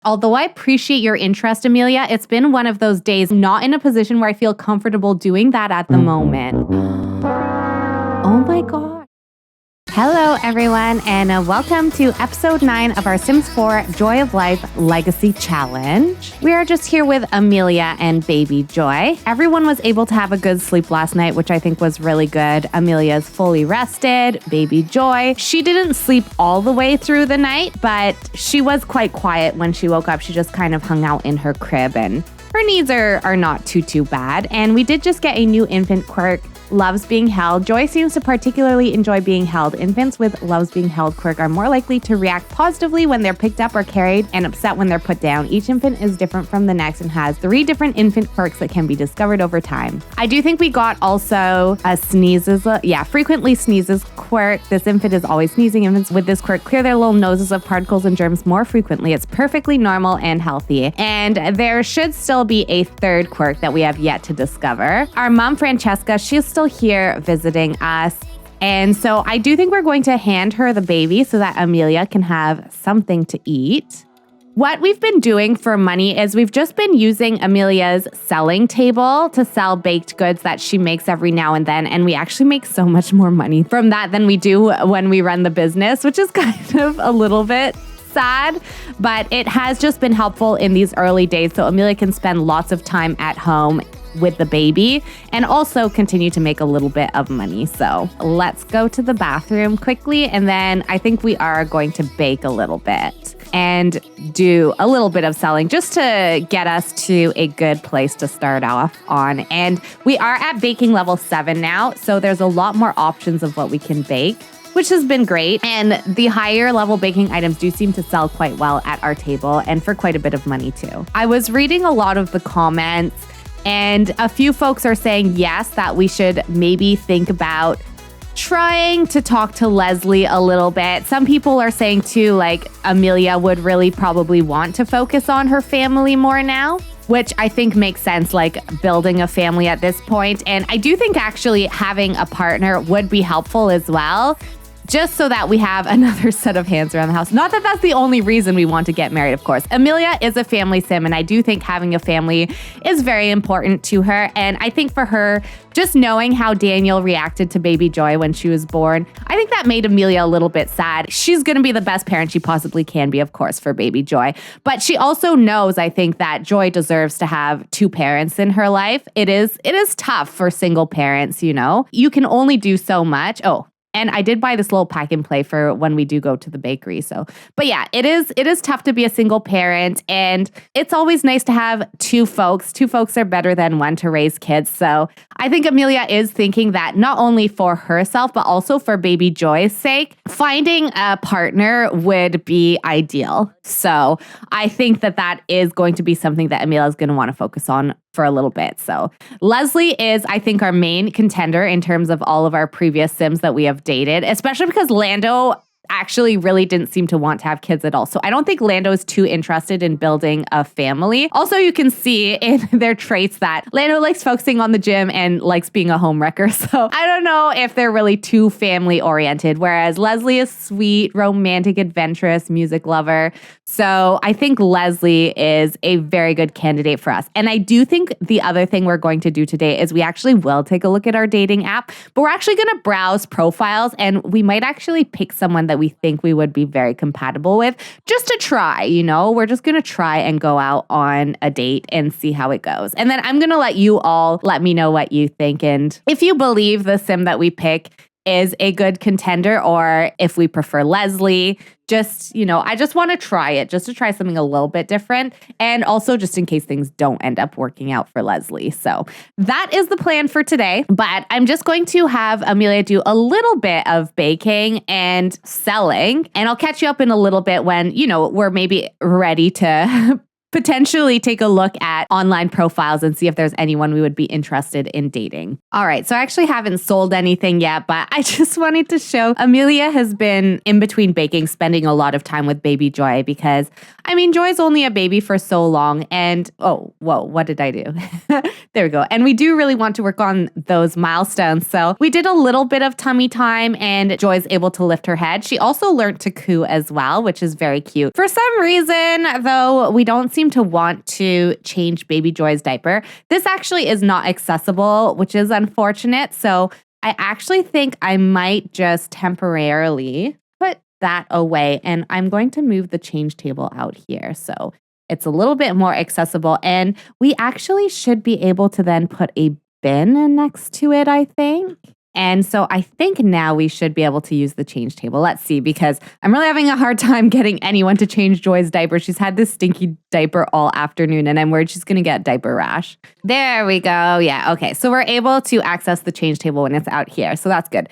Although I appreciate your interest, Emilia, it's been one of those days not in a position where I feel comfortable doing that at the moment. Oh my God. Hello, everyone, and welcome to episode 9 of our Sims 4 Joy of Life Legacy Challenge. We are just here with Emilia and baby Joy. Everyone was able to have a good sleep last night, which I think was really good. Emilia's fully rested. Baby Joy, she didn't sleep all the way through the night, but she was quite quiet when she woke up. She just kind of hung out in her crib, and her needs are not too bad. And we did just get a new infant quirk, Loves Being Held. Joy seems to particularly enjoy being held. Infants with Loves Being Held quirk are more likely to react positively when they're picked up or carried and upset when they're put down. Each infant is different from the next and has 3 different infant quirks that can be discovered over time. I do think we got also a frequently sneezes quirk. This infant is always sneezing. Infants with this quirk clear their little noses of particles and germs more frequently. It's perfectly normal and healthy. And there should still be a 3rd quirk that we have yet to discover. Our mom, Francesca, she's still here visiting us. And so I do think we're going to hand her the baby so that Emilia can have something to eat. What we've been doing for money is we've just been using Emilia's selling table to sell baked goods that she makes every now and then. And we actually make so much more money from that than we do when we run the business, which is kind of a little bit sad, but it has just been helpful in these early days so Emilia can spend lots of time at home with the baby and also continue to make a little bit of money. So let's go to the bathroom quickly, and then I think we are going to bake a little bit and do a little bit of selling just to get us to a good place to start off on. And we are at baking level 7 now, so there's a lot more options of what we can bake, which has been great. And the higher level baking items do seem to sell quite well at our table and for quite a bit of money too. I was reading a lot of the comments, and a few folks are saying, yes, that we should maybe think about trying to talk to Leslie a little bit. Some people are saying too, like Emilia would really probably want to focus on her family more now, which I think makes sense, like building a family at this point. And I do think actually having a partner would be helpful as well, just so that we have another set of hands around the house. Not that that's the only reason we want to get married, of course. Emilia is a family sim, and I do think having a family is very important to her. And I think for her, just knowing how Daniel reacted to baby Joy when she was born, I think that made Emilia a little bit sad. She's going to be the best parent she possibly can be, of course, for baby Joy. But she also knows, I think, that Joy deserves to have 2 parents in her life. It is tough for single parents, you know. You can only do so much. Oh, and I did buy this little pack and play for when we do go to the bakery. So, but yeah, it is tough to be a single parent, and it's always nice to have 2 folks. 2 folks are better than 1 to raise kids. So I think Emilia is thinking that not only for herself, but also for baby Joy's sake, finding a partner would be ideal. So I think that is going to be something that Emilia is going to want to focus on for a little bit. So Leslie is, I think, our main contender in terms of all of our previous Sims that we have dated, especially because Lando actually really didn't seem to want to have kids at all. So I don't think Lando is too interested in building a family. Also, you can see in their traits that Lando likes focusing on the gym and likes being a homewrecker. So I don't know if they're really too family oriented, whereas Leslie is sweet, romantic, adventurous, music lover. So I think Leslie is a very good candidate for us. And I do think the other thing we're going to do today is we actually will take a look at our dating app, but we're actually going to browse profiles, and we might actually pick someone that we think we would be very compatible with, just to try, you know. We're just going to try and go out on a date and see how it goes. And then I'm going to let you all let me know what you think, and if you believe the sim that we pick is a good contender, or if we prefer Leslie. Just, you know, I just want to try it, just to try something a little bit different, and also just in case things don't end up working out for Leslie. So that is the plan for today, but I'm just going to have Emilia do a little bit of baking and selling, and I'll catch you up in a little bit when, you know, we're maybe ready to potentially take a look at online profiles and see if there's anyone we would be interested in dating. All right, so I actually haven't sold anything yet, but I just wanted to show Emilia has been in between baking, spending a lot of time with baby Joy because, Joy's only a baby for so long. And, what did I do? There we go. And we do really want to work on those milestones. So we did a little bit of tummy time and Joy's able to lift her head. She also learned to coo as well, which is very cute. For some reason, though, we don't seem to want to change baby Joy's diaper. This actually is not accessible, which is unfortunate. So I actually think I might just temporarily put that away, and I'm going to move the change table out here. So it's a little bit more accessible, and we actually should be able to then put a bin next to it, I think. And so I think now we should be able to use the change table. Let's see, because I'm really having a hard time getting anyone to change Joy's diaper. She's had this stinky diaper all afternoon, and I'm worried she's going to get diaper rash. There we go. Yeah, okay. So we're able to access the change table when it's out here. So that's good.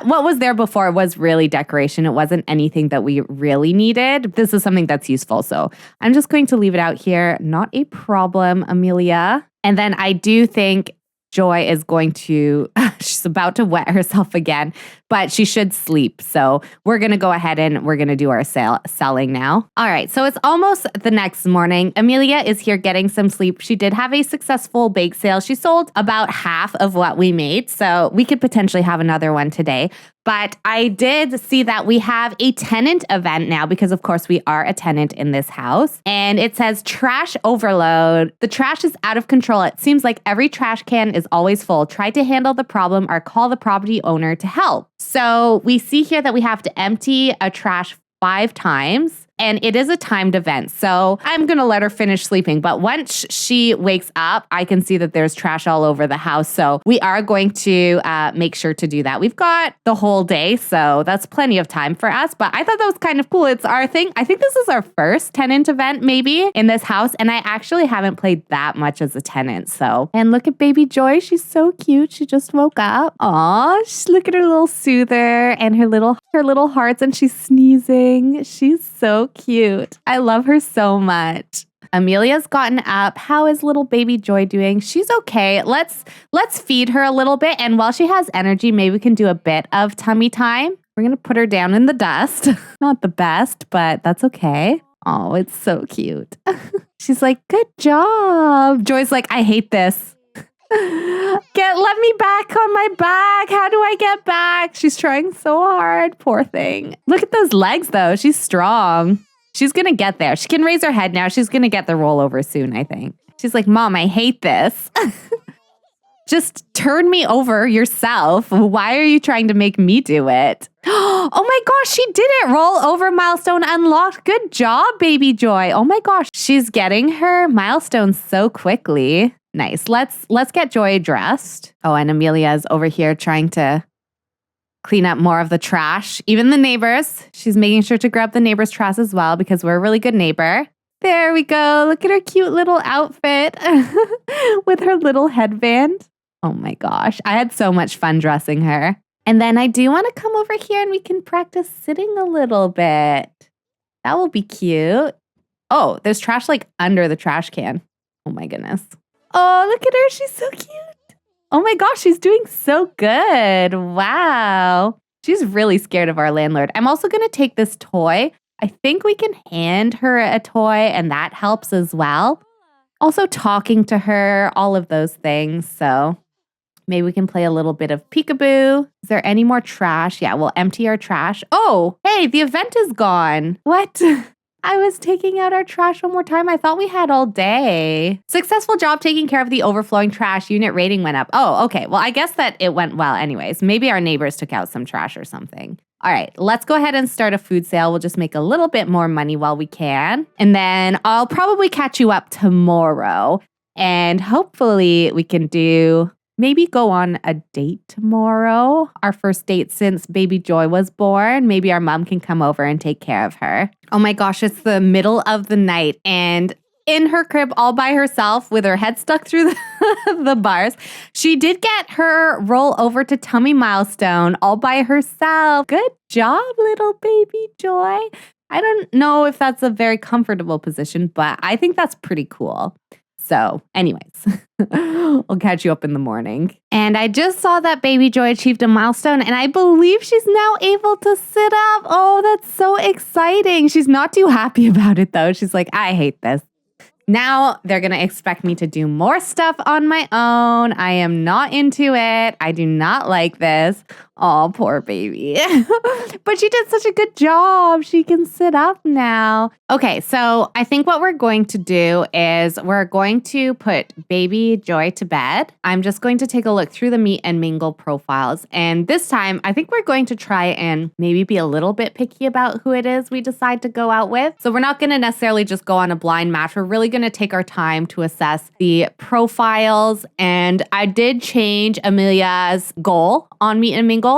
What was there before was really decoration. It wasn't anything that we really needed. This is something that's useful. So I'm just going to leave it out here. Not a problem, Emilia. And then I do think Joy is going to, she's about to wet herself again, but she should sleep. So we're going to go ahead and we're going to do our selling now. All right. So it's almost the next morning. Emilia is here getting some sleep. She did have a successful bake sale. She sold about half of what we made. So we could potentially have another one today. But I did see that we have a tenant event now because, of course, we are a tenant in this house. And it says trash overload. The trash is out of control. It seems like every trash can is always full. Try to handle the problem or call the property owner to help. So we see here that we have to empty a trash 5 times. And it is a timed event. So I'm going to let her finish sleeping. But once she wakes up, I can see that there's trash all over the house. So we are going to make sure to do that. We've got the whole day, so that's plenty of time for us. But I thought that was kind of cool. It's our thing. I think this is our first tenant event maybe in this house. And I actually haven't played that much as a tenant. So, and look at baby Joy. She's so cute. She just woke up. Aw, look at her little soother and her little hearts, and she's sneezing. She's so cute. I love her so much. Emilia's gotten up. How is little baby Joy doing? She's okay. Let's feed her a little bit. And while she has energy, maybe we can do a bit of tummy time. We're going to put her down in the dust. Not the best, but that's okay. Oh, it's so cute. She's like, good job. Joy's like, I hate this. Let me back on my back. How do I get back? She's trying so hard. Poor thing. Look at those legs though. She's strong. She's going to get there. She can raise her head now. She's going to get the rollover soon, I think. She's like, Mom, I hate this. Just turn me over yourself. Why are you trying to make me do it? Oh my gosh, she did it. Roll over milestone unlocked. Good job, baby Joy. Oh my gosh, she's getting her milestones so quickly. Nice. Let's get Joy dressed. Oh, and Emilia's over here trying to clean up more of the trash. Even the neighbors. She's making sure to grab the neighbors' trash as well because we're a really good neighbor. There we go. Look at her cute little outfit with her little headband. Oh my gosh. I had so much fun dressing her. And then I do want to come over here and we can practice sitting a little bit. That will be cute. Oh, there's trash like under the trash can. Oh my goodness. Oh, look at her. She's so cute. Oh my gosh, she's doing so good. Wow. She's really scared of our landlord. I'm also going to take this toy. I think we can hand her a toy and that helps as well. Also talking to her, all of those things. So maybe we can play a little bit of peekaboo. Is there any more trash? Yeah, we'll empty our trash. Oh, hey, the event is gone. What? I was taking out our trash one more time. I thought we had all day. Successful job taking care of the overflowing trash. Unit rating went up. Oh, okay. Well, I guess that it went well anyways. Maybe our neighbors took out some trash or something. All right, let's go ahead and start a food sale. We'll just make a little bit more money while we can. And then I'll probably catch you up tomorrow. And hopefully we can maybe go on a date tomorrow. Our first date since baby Joy was born. Maybe our mom can come over and take care of her. Oh my gosh, it's the middle of the night and in her crib all by herself with her head stuck through the bars. She did get her roll over to tummy milestone all by herself. Good job, little baby Joy. I don't know if that's a very comfortable position, but I think that's pretty cool. So anyways, I'll catch you up in the morning. And I just saw that baby Joy achieved a milestone and I believe she's now able to sit up. Oh, that's so exciting. She's not too happy about it though. She's like, I hate this. Now they're going to expect me to do more stuff on my own. I am not into it. I do not like this. Oh, poor baby. But she did such a good job. She can sit up now. Okay, so I think what we're going to do is we're going to put baby Joy to bed. I'm just going to take a look through the meet and mingle profiles. And this time, I think we're going to try and maybe be a little bit picky about who it is we decide to go out with. So we're not going to necessarily just go on a blind match. We're really going to take our time to assess the profiles. And I did change Emilia's goal on meet and mingle.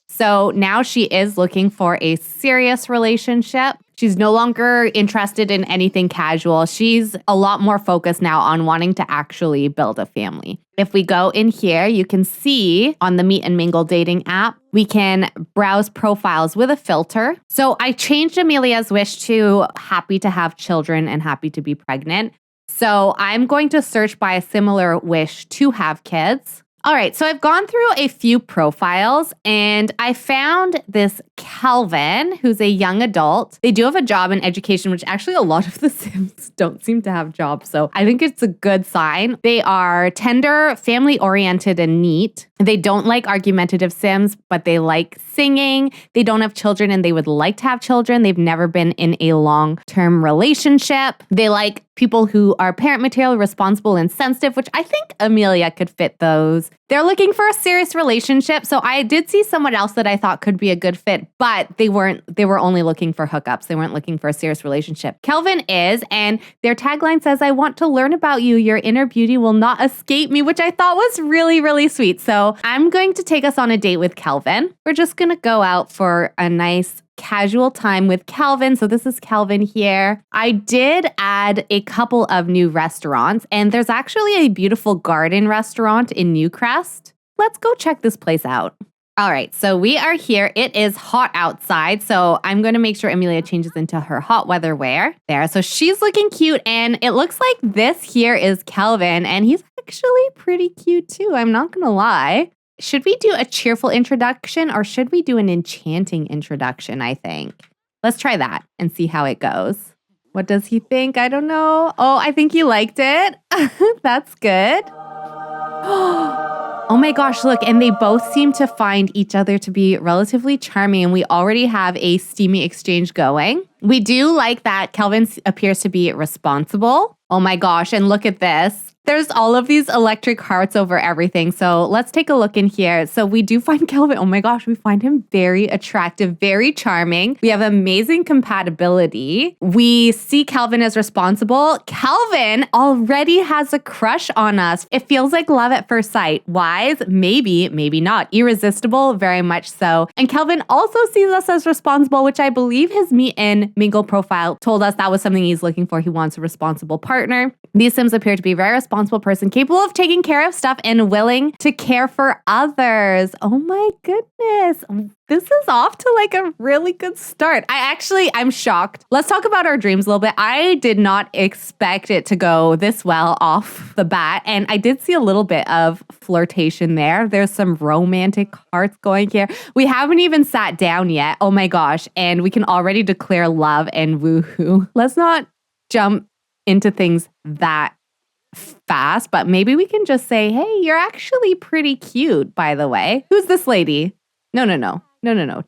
So now she is looking for a serious relationship. She's no longer interested in anything casual. She's a lot more focused now on wanting to actually build a family. If we go in here, you can see on the Meet and Mingle dating app, we can browse profiles with a filter. So I changed Emilia's wish to happy to have children and happy to be pregnant. So I'm going to search by a similar wish to have kids. All right, so I've gone through a few profiles and I found this Calvin, who's a young adult. They do have a job in education, which actually a lot of the Sims don't seem to have jobs. So I think it's a good sign. They are tender, family-oriented, and neat. They don't like argumentative Sims, but they like singing. They don't have children and they would like to have children. They've never been in a long-term relationship. They like people who are parent material, responsible, and sensitive, which I think Emilia could fit those. They're looking for a serious relationship. So I did see someone else that I thought could be a good fit, but they were only looking for hookups. They weren't looking for a serious relationship. Kelvin is, and their tagline says, I want to learn about you. Your inner beauty will not escape me, which I thought was really, really sweet. So I'm going to take us on a date with Kelvin. We're just going to go out for a nice casual time with Calvin. So this is Calvin here. I did add a couple of new restaurants, and there's actually a beautiful garden restaurant in Newcrest. Let's go check this place out. All right, so we are here. It is hot outside, so I'm going to make sure Emilia changes into her hot weather wear there. So she's looking cute, and it looks like this here is Calvin, and he's actually pretty cute too. I'm not going to lie. Should we do a cheerful introduction or should we do an enchanting introduction, I think? Let's try that and see how it goes. What does he think? I don't know. Oh, I think he liked it. That's good. Oh my gosh, look, and they both seem to find each other to be relatively charming, and we already have a steamy exchange going. We do like that Kelvin appears to be responsible. Oh my gosh, and look at this. There's all of these electric hearts over everything. So let's take a look in here. So we do find Kelvin. Oh my gosh, we find him very attractive, very charming. We have amazing compatibility. We see Kelvin as responsible. Kelvin already has a crush on us. It feels like love at first sight. Wise? Maybe, maybe not. Irresistible? Very much so. And Kelvin also sees us as responsible, which I believe his Meet and Mingle profile told us that was something he's looking for. He wants a responsible partner. These Sims appear to be very responsible person, capable of taking care of stuff and willing to care for others. Oh my goodness. This is off to like a really good start. I'm shocked. Let's talk about our dreams a little bit. I did not expect it to go this well off the bat. And I did see a little bit of flirtation there. There's some romantic hearts going here. We haven't even sat down yet. Oh my gosh. And we can already declare love and woohoo. Let's not jump into things that fast, but maybe we can just say, hey, you're actually pretty cute, by the way. Who's this lady? No.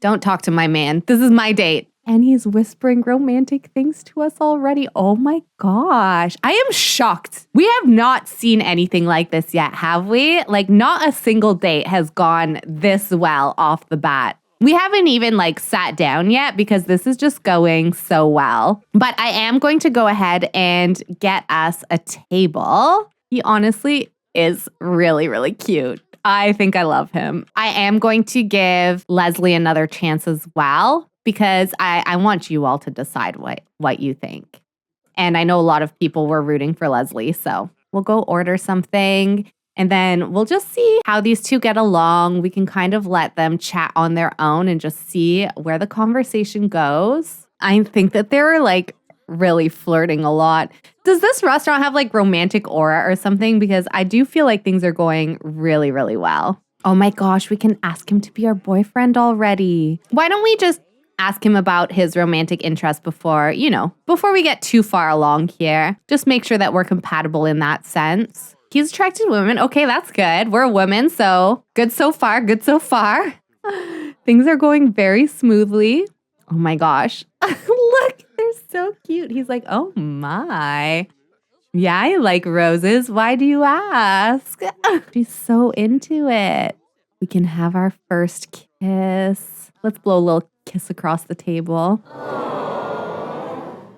Don't talk to my man. This is my date. And he's whispering romantic things to us already. Oh my gosh. I am shocked. We have not seen anything like this yet, have we? Like, not a single date has gone this well off the bat. We haven't even sat down yet because this is just going so well. But I am going to go ahead and get us a table. He honestly is really, really cute. I think I love him. I am going to give Leslie another chance as well because I want you all to decide what you think. And I know a lot of people were rooting for Leslie, so we'll go order something. And then we'll just see how these two get along. We can kind of let them chat on their own and just see where the conversation goes. I think that they're like really flirting a lot. Does this restaurant have like romantic aura or something? Because I do feel like things are going really, really well. Oh my gosh, we can ask him to be our boyfriend already. Why don't we just ask him about his romantic interest before we get too far along here? Just make sure that we're compatible in that sense. He's attracted to women. Okay, that's good. We're a woman, so good so far, good so far. Things are going very smoothly. Oh my gosh. Look, they're so cute. He's like, oh my. Yeah, I like roses. Why do you ask? She's so into it. We can have our first kiss. Let's blow a little kiss across the table.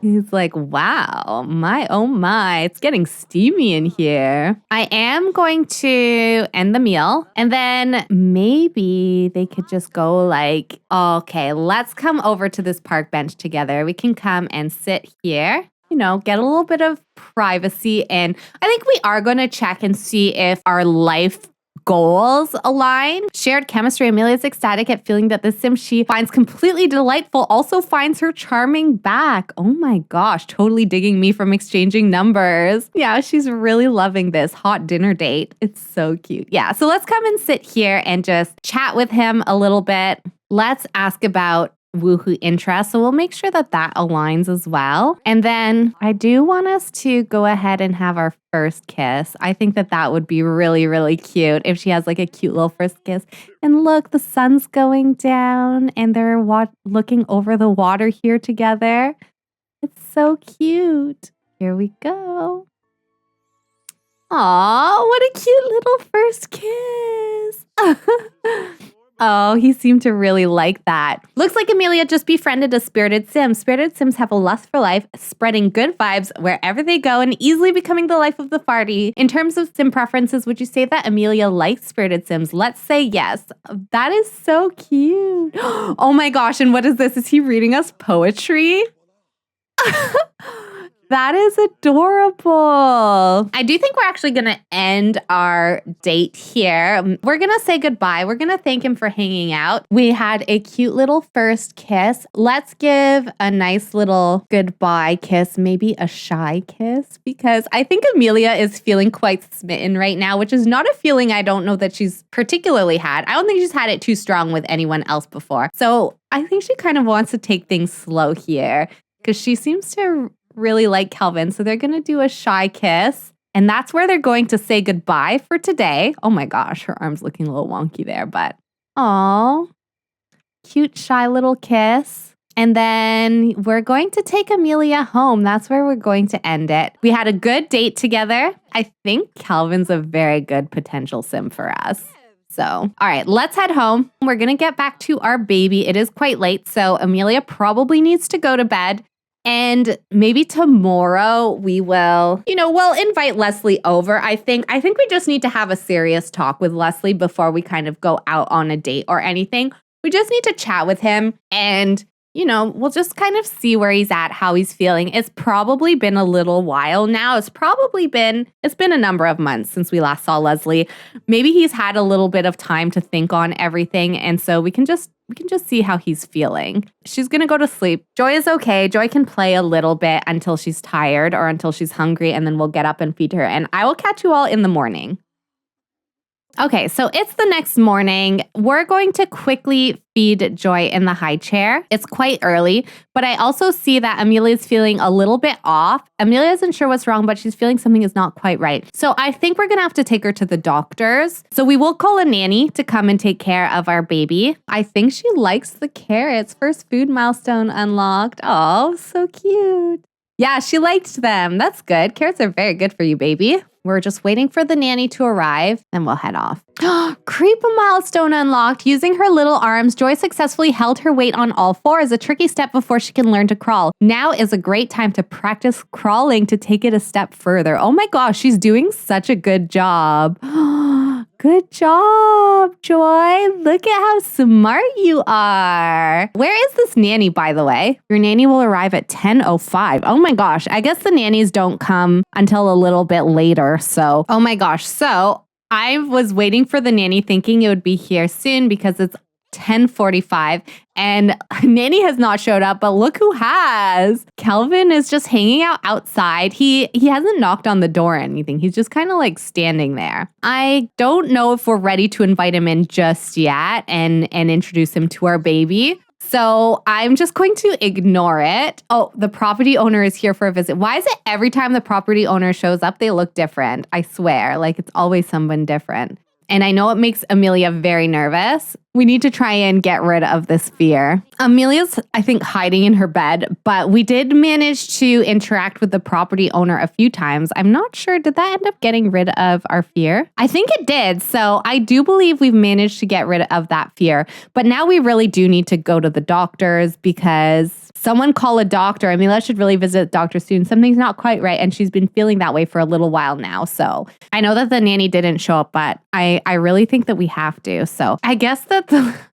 He's like, wow, my, oh my, it's getting steamy in here. I am going to end the meal and then maybe they could just go like, okay, let's come over to this park bench together. We can come and sit here, get a little bit of privacy. And I think we are going to check and see if our life goals align. Shared chemistry. Emilia's ecstatic at feeling that the sim she finds completely delightful also finds her charming back. Oh my gosh, totally digging me from exchanging numbers. Yeah, she's really loving this hot dinner date. It's so cute. Yeah, so let's come and sit here and just chat with him a little bit. Let's ask about woohoo interest. So we'll make sure that that aligns as well. And then I do want us to go ahead and have our first kiss. I think that that would be really, really cute if she has like a cute little first kiss. And look, the sun's going down and they're looking over the water here together. It's so cute. Here we go. Aw, what a cute little first kiss. Oh, he seemed to really like that. Looks like Emilia just befriended a spirited sim. Spirited sims have a lust for life, spreading good vibes wherever they go and easily becoming the life of the party. In terms of sim preferences, would you say that Emilia likes spirited sims? Let's say yes. That is so cute. Oh my gosh, and what is this? Is he reading us poetry? That is adorable. I do think we're actually going to end our date here. We're going to say goodbye. We're going to thank him for hanging out. We had a cute little first kiss. Let's give a nice little goodbye kiss, maybe a shy kiss, because I think Emilia is feeling quite smitten right now, which is not a feeling I don't know that she's particularly had. I don't think she's had it too strong with anyone else before. So I think she kind of wants to take things slow here because she seems to really like Kelvin. So they're going to do a shy kiss. And that's where they're going to say goodbye for today. Oh my gosh, her arm's looking a little wonky there, but aw, cute, shy little kiss. And then we're going to take Emilia home. That's where we're going to end it. We had a good date together. I think Kelvin's a very good potential sim for us. So, all right, let's head home. We're going to get back to our baby. It is quite late, so Emilia probably needs to go to bed. And maybe tomorrow we will, we'll invite Leslie over. I think we just need to have a serious talk with Leslie before we kind of go out on a date or anything. We just need to chat with him and, we'll just kind of see where he's at, how he's feeling. It's probably been a little while now. It's been a number of months since we last saw Leslie. Maybe he's had a little bit of time to think on everything. And so we can just see how he's feeling. She's going to go to sleep. Joy is okay. Joy can play a little bit until she's tired or until she's hungry, and then we'll get up and feed her. And I will catch you all in the morning. Okay, so it's the next morning. We're going to quickly feed Joy in the high chair. It's quite early, but I also see that Emilia's feeling a little bit off. Emilia isn't sure what's wrong, but she's feeling something is not quite right. So I think we're going to have to take her to the doctor's. So we will call a nanny to come and take care of our baby. I think she likes the carrots. First food milestone unlocked. Oh, so cute. Yeah, she liked them. That's good. Carrots are very good for you, baby. We're just waiting for the nanny to arrive, and we'll head off. Creep milestone unlocked. Using her little arms, Joy successfully held her weight on all fours, a tricky step before she can learn to crawl. Now is a great time to practice crawling to take it a step further. Oh my gosh, she's doing such a good job. Good job, Joy. Look at how smart you are. Where is this nanny, by the way? Your nanny will arrive at 10:05. Oh my gosh. I guess the nannies don't come until a little bit later. So, oh my gosh. So I was waiting for the nanny thinking it would be here soon because it's 10:45 and Nanny has not showed up, but look who has. Kelvin is just hanging out outside. He hasn't knocked on the door or anything. He's just kind of like standing there. I don't know if we're ready to invite him in just yet and introduce him to our baby. So I'm just going to ignore it. Oh, the property owner is here for a visit. Why is it every time the property owner shows up, they look different? I swear, like it's always someone different. And I know it makes Emilia very nervous. We need to try and get rid of this fear. Emilia's, I think, hiding in her bed, but we did manage to interact with the property owner a few times. I'm not sure, did that end up getting rid of our fear? I think it did. So I do believe we've managed to get rid of that fear. But now we really do need to go to the doctors because someone call a doctor. Emilia should really visit the doctor soon. Something's not quite right. And she's been feeling that way for a little while now. So I know that the nanny didn't show up, but I really think that we have to. So I guess that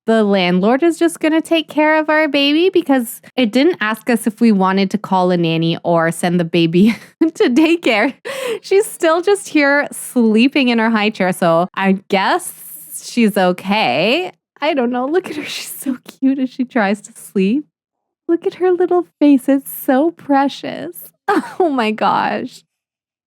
the landlord is just going to take care of our baby because it didn't ask us if we wanted to call a nanny or send the baby to daycare. She's still just here sleeping in her high chair. So I guess she's okay. I don't know. Look at her. She's so cute as she tries to sleep. Look at her little face. It's so precious. Oh my gosh.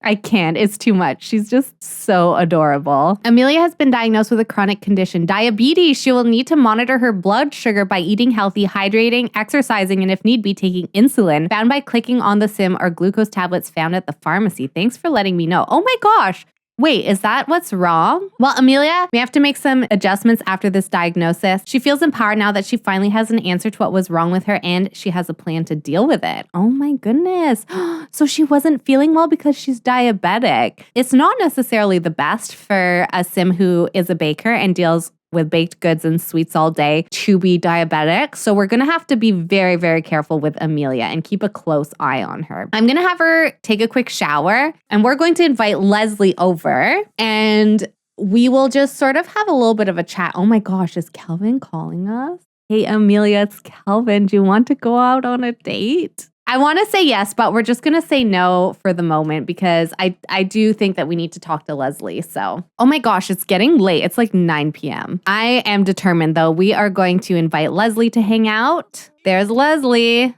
I can't. It's too much. She's just so adorable. Emilia has been diagnosed with a chronic condition, diabetes. She will need to monitor her blood sugar by eating healthy, hydrating, exercising, and if need be, taking insulin, found by clicking on the SIM or glucose tablets found at the pharmacy. Thanks for letting me know. Oh my gosh. Wait, is that what's wrong? Well, Emilia, we have to make some adjustments after this diagnosis. She feels empowered now that she finally has an answer to what was wrong with her and she has a plan to deal with it. Oh my goodness. So she wasn't feeling well because she's diabetic. It's not necessarily the best for a sim who is a baker and deals with baked goods and sweets all day to be diabetic. So we're going to have to be very, very careful with Emilia and keep a close eye on her. I'm going to have her take a quick shower and we're going to invite Leslie over and we will just sort of have a little bit of a chat. Oh my gosh, is Kelvin calling us? Hey, Emilia, it's Kelvin. Do you want to go out on a date? I want to say yes, but we're just going to say no for the moment because I do think that we need to talk to Leslie. So, oh my gosh, it's getting late. It's like 9 p.m. I am determined, though. We are going to invite Leslie to hang out. There's Leslie.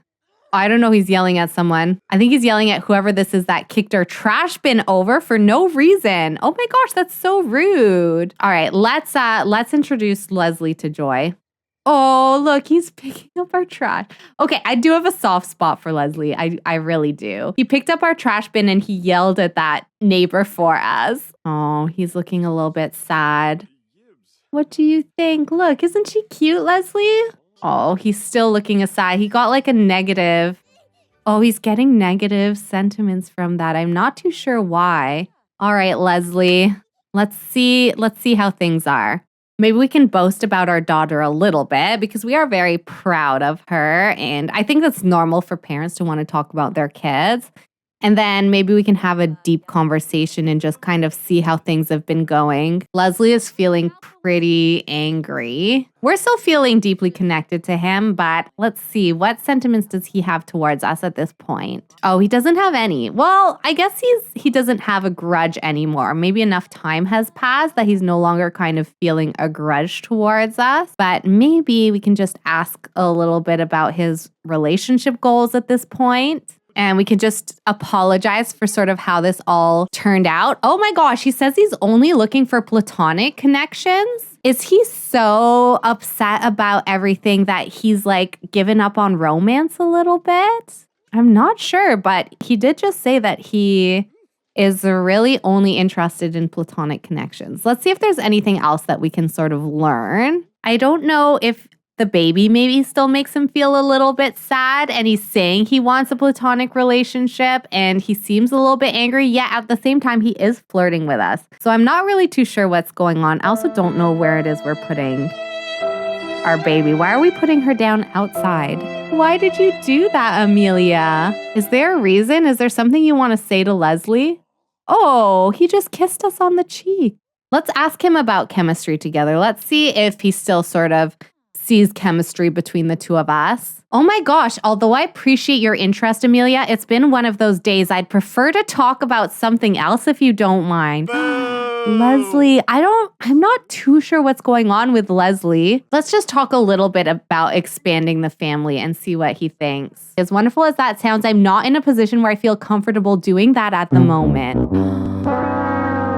I don't know. He's yelling at someone. I think he's yelling at whoever this is that kicked our trash bin over for no reason. Oh my gosh, that's so rude. All right, let's introduce Leslie to Joy. Oh, look, he's picking up our trash. Okay, I do have a soft spot for Leslie. I really do. He picked up our trash bin and he yelled at that neighbor for us. Oh, he's looking a little bit sad. What do you think? Look, isn't she cute, Leslie? Oh, he's still looking aside. He got like a negative. Oh, he's getting negative sentiments from that. I'm not too sure why. All right, Leslie, let's see how things are. Maybe we can boast about our daughter a little bit because we are very proud of her. And I think that's normal for parents to want to talk about their kids. And then maybe we can have a deep conversation and just kind of see how things have been going. Leslie is feeling pretty angry. We're still feeling deeply connected to him, but let's see. What sentiments does he have towards us at this point? Oh, he doesn't have any. Well, I guess he doesn't have a grudge anymore. Maybe enough time has passed that he's no longer kind of feeling a grudge towards us. But maybe we can just ask a little bit about his relationship goals at this point. And we can just apologize for sort of how this all turned out. Oh my gosh, he says he's only looking for platonic connections. Is he so upset about everything that he's like given up on romance a little bit? I'm not sure, but he did just say that he is really only interested in platonic connections. Let's see if there's anything else that we can sort of learn. I don't know if the baby maybe still makes him feel a little bit sad and he's saying he wants a platonic relationship and he seems a little bit angry, yet at the same time he is flirting with us. So I'm not really too sure what's going on. I also don't know where it is we're putting our baby. Why are we putting her down outside? Why did you do that, Emilia? Is there a reason? Is there something you want to say to Leslie? Oh, he just kissed us on the cheek. Let's ask him about chemistry together. Let's see if he still sort of sees chemistry between the two of us. Oh my gosh, although I appreciate your interest, Emilia, it's been one of those days. I'd prefer to talk about something else if you don't mind. Leslie, I'm not too sure what's going on with Leslie. Let's just talk a little bit about expanding the family and see what he thinks. As wonderful as that sounds, I'm not in a position where I feel comfortable doing that at the moment.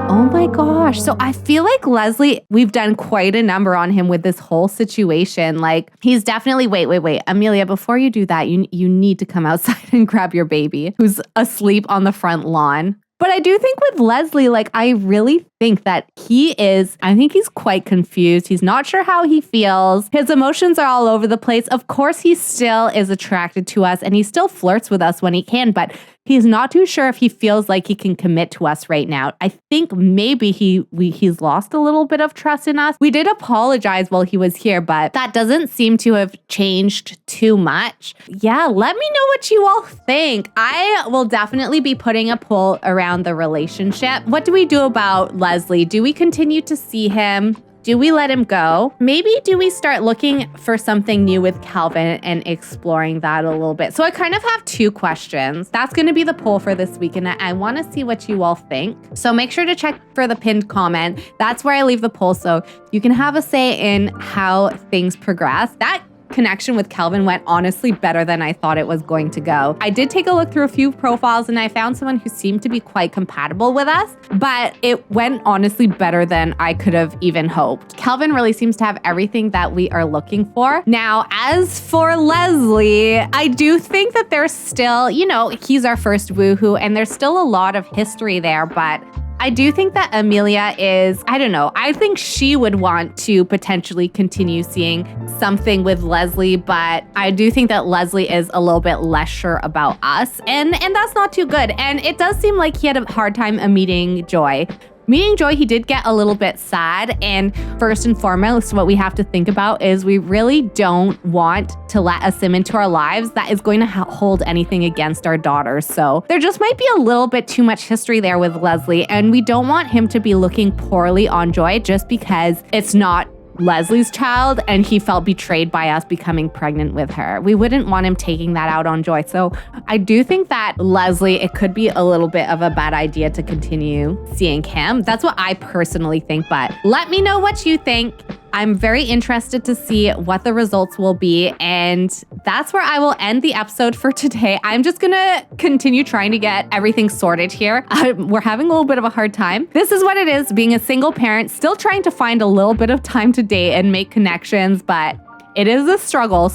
Oh my gosh. So I feel like Leslie, we've done quite a number on him with this whole situation. Like he's definitely, wait. Emilia, before you do that, you need to come outside and grab your baby who's asleep on the front lawn. But I do think with Leslie, like I really think that I think he's quite confused. He's not sure how he feels. His emotions are all over the place. Of course, he still is attracted to us and he still flirts with us when he can, but he's not too sure if he feels like he can commit to us right now. I think maybe he's lost a little bit of trust in us. We did apologize while he was here, but that doesn't seem to have changed too much. Yeah, let me know what you all think. I will definitely be putting a poll around the relationship. What do we do about Leslie? Do we continue to see him? Do we let him go? Maybe do we start looking for something new with Calvin and exploring that a little bit? So I kind of have two questions. That's going to be the poll for this week, and I want to see what you all think. So make sure to check for the pinned comment. That's where I leave the poll, so you can have a say in how things progress. That connection with Calvin went honestly better than I thought it was going to go. I did take a look through a few profiles and I found someone who seemed to be quite compatible with us, but it went honestly better than I could have even hoped. Calvin really seems to have everything that we are looking for. Now, as for Leslie, I do think that there's still, he's our first woohoo and there's still a lot of history there, but I do think that Emilia is, I think she would want to potentially continue seeing something with Leslie, but I do think that Leslie is a little bit less sure about us, and that's not too good. And it does seem like he had a hard time meeting Joy. Meeting Joy, he did get a little bit sad, and first and foremost, what we have to think about is we really don't want to let a sim into our lives that is going to hold anything against our daughter. So there just might be a little bit too much history there with Leslie, and we don't want him to be looking poorly on Joy just because it's not Leslie's child and he felt betrayed by us becoming pregnant with her. We wouldn't want him taking that out on Joy. So I do think that Leslie, it could be a little bit of a bad idea to continue seeing him. That's what I personally think, but let me know what you think. I'm very interested to see what the results will be, and that's where I will end the episode for today. I'm just gonna continue trying to get everything sorted here. We're having a little bit of a hard time. This is what it is, being a single parent, still trying to find a little bit of time to date and make connections, but it is a struggle,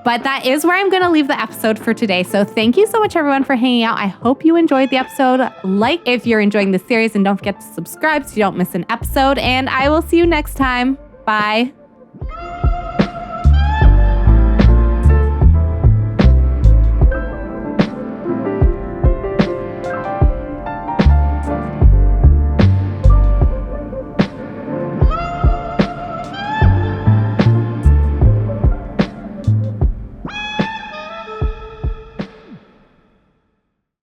but that is where I'm going to leave the episode for today. So thank you so much, everyone, for hanging out. I hope you enjoyed the episode. Like if you're enjoying the series, and don't forget to subscribe so you don't miss an episode, and I will see you next time. Bye.